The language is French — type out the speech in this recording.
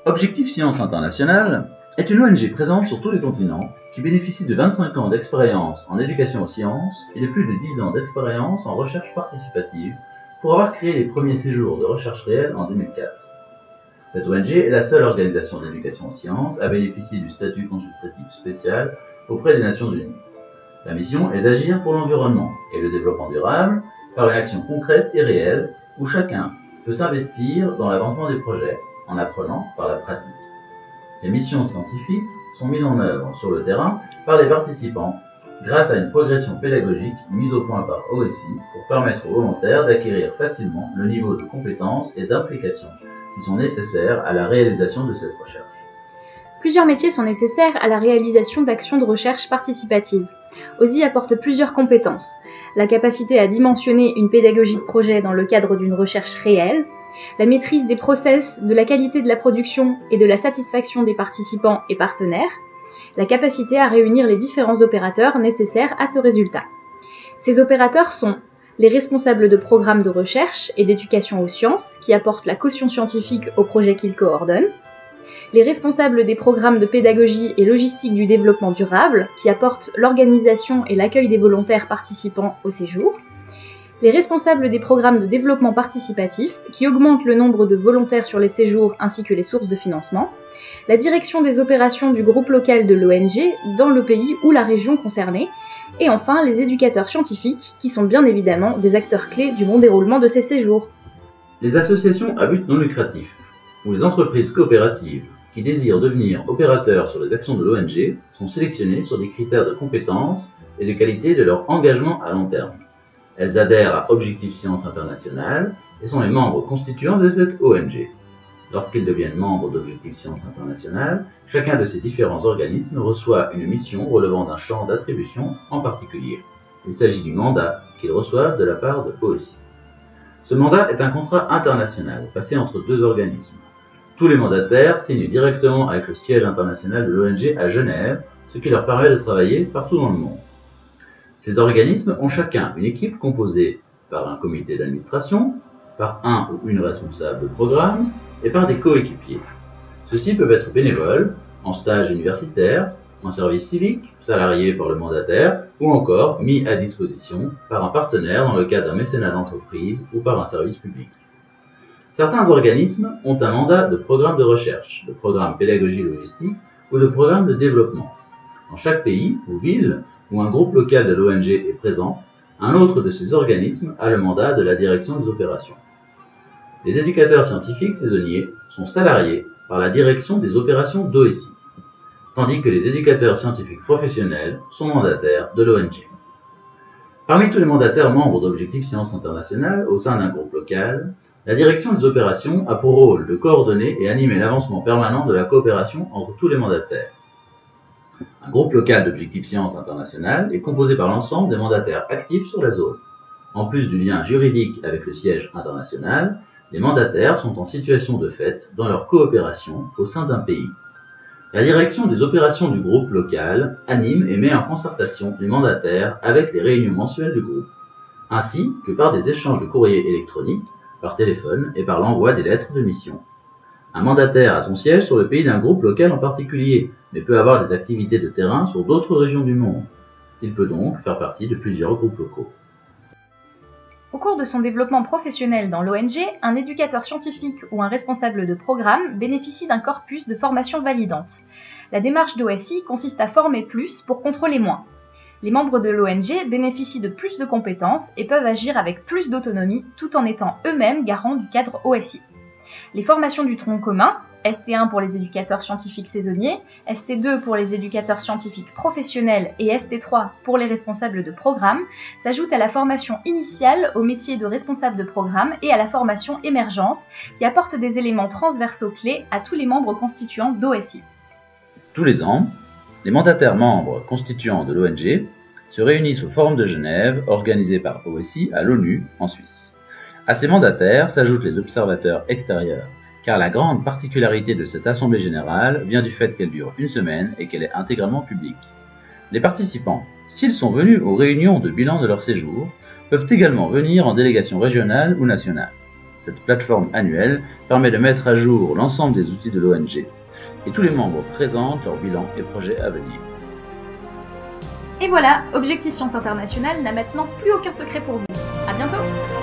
Objectif Science Internationale est une ONG présente sur tous les continents qui bénéficie de 25 ans d'expérience en éducation aux sciences et de plus de 10 ans d'expérience en recherche participative pour avoir créé les premiers séjours de recherche réelle en 2004. Cette ONG est la seule organisation d'éducation aux sciences à bénéficier du statut consultatif spécial auprès des Nations Unies. Sa mission est d'agir pour l'environnement et le développement durable par une action concrète et réelle où chacun peut s'investir dans l'avancement des projets en apprenant par la pratique. Ces missions scientifiques sont mises en œuvre sur le terrain par les participants grâce à une progression pédagogique mise au point par OSI pour permettre aux volontaires d'acquérir facilement le niveau de compétences et d'implication qui sont nécessaires à la réalisation de cette recherche. Plusieurs métiers sont nécessaires à la réalisation d'actions de recherche participative. OSI apporte plusieurs compétences. La capacité à dimensionner une pédagogie de projet dans le cadre d'une recherche réelle, la maîtrise des process, de la qualité de la production et de la satisfaction des participants et partenaires, la capacité à réunir les différents opérateurs nécessaires à ce résultat. Ces opérateurs sont les responsables de programmes de recherche et d'éducation aux sciences qui apportent la caution scientifique au projet qu'ils coordonnent, les responsables des programmes de pédagogie et logistique du développement durable qui apportent l'organisation et l'accueil des volontaires participants au séjour, les responsables des programmes de développement participatif qui augmentent le nombre de volontaires sur les séjours ainsi que les sources de financement, la direction des opérations du groupe local de l'ONG dans le pays ou la région concernée, et enfin les éducateurs scientifiques qui sont bien évidemment des acteurs clés du bon déroulement de ces séjours. Les associations à but non lucratif ou les entreprises coopératives qui désirent devenir opérateurs sur les actions de l'ONG sont sélectionnées sur des critères de compétence et de qualité de leur engagement à long terme. Elles adhèrent à Objectif Science Internationale et sont les membres constituants de cette ONG. Lorsqu'ils deviennent membres d'Objectif Science Internationale, chacun de ces différents organismes reçoit une mission relevant d'un champ d'attribution en particulier. Il s'agit du mandat qu'ils reçoivent de la part de OSI. Ce mandat est un contrat international passé entre deux organismes. Tous les mandataires signent directement avec le siège international de l'ONG à Genève, ce qui leur permet de travailler partout dans le monde. Ces organismes ont chacun une équipe composée par un comité d'administration, par un ou une responsable de programme et par des coéquipiers. Ceux-ci peuvent être bénévoles, en stage universitaire, en service civique, salariés par le mandataire ou encore mis à disposition par un partenaire dans le cadre d'un mécénat d'entreprise ou par un service public. Certains organismes ont un mandat de programme de recherche, de programme pédagogie logistique ou de programme de développement. Dans chaque pays ou ville où un groupe local de l'ONG est présent, un autre de ces organismes a le mandat de la direction des opérations. Les éducateurs scientifiques saisonniers sont salariés par la direction des opérations d'OSI, tandis que les éducateurs scientifiques professionnels sont mandataires de l'ONG. Parmi tous les mandataires membres d'Objectif Science Internationale au sein d'un groupe local, la direction des opérations a pour rôle de coordonner et animer l'avancement permanent de la coopération entre tous les mandataires. Un groupe local d'Objectif Science Internationale est composé par l'ensemble des mandataires actifs sur la zone. En plus du lien juridique avec le siège international, les mandataires sont en situation de fait dans leur coopération au sein d'un pays. La direction des opérations du groupe local anime et met en concertation les mandataires avec les réunions mensuelles du groupe, ainsi que par des échanges de courriers électroniques, par téléphone et par l'envoi des lettres de mission. Un mandataire a son siège sur le pays d'un groupe local en particulier, mais peut avoir des activités de terrain sur d'autres régions du monde. Il peut donc faire partie de plusieurs groupes locaux. Au cours de son développement professionnel dans l'ONG, un éducateur scientifique ou un responsable de programme bénéficie d'un corpus de formation validante. La démarche d'OSI consiste à former plus pour contrôler moins. Les membres de l'ONG bénéficient de plus de compétences et peuvent agir avec plus d'autonomie tout en étant eux-mêmes garants du cadre OSI. Les formations du tronc commun, ST1 pour les éducateurs scientifiques saisonniers, ST2 pour les éducateurs scientifiques professionnels et ST3 pour les responsables de programme, s'ajoutent à la formation initiale au métier de responsable de programme et à la formation émergence qui apporte des éléments transversaux clés à tous les membres constituants d'OSI. Tous les ans, les mandataires membres constituants de l'ONG se réunissent au Forum de Genève organisé par OSI à l'ONU en Suisse. À ces mandataires s'ajoutent les observateurs extérieurs, car la grande particularité de cette assemblée générale vient du fait qu'elle dure une semaine et qu'elle est intégralement publique. Les participants, s'ils sont venus aux réunions de bilan de leur séjour, peuvent également venir en délégation régionale ou nationale. Cette plateforme annuelle permet de mettre à jour l'ensemble des outils de l'ONG et tous les membres présentent leur bilan et projets à venir. Et voilà, Objectif Science Internationale n'a maintenant plus aucun secret pour vous. À bientôt!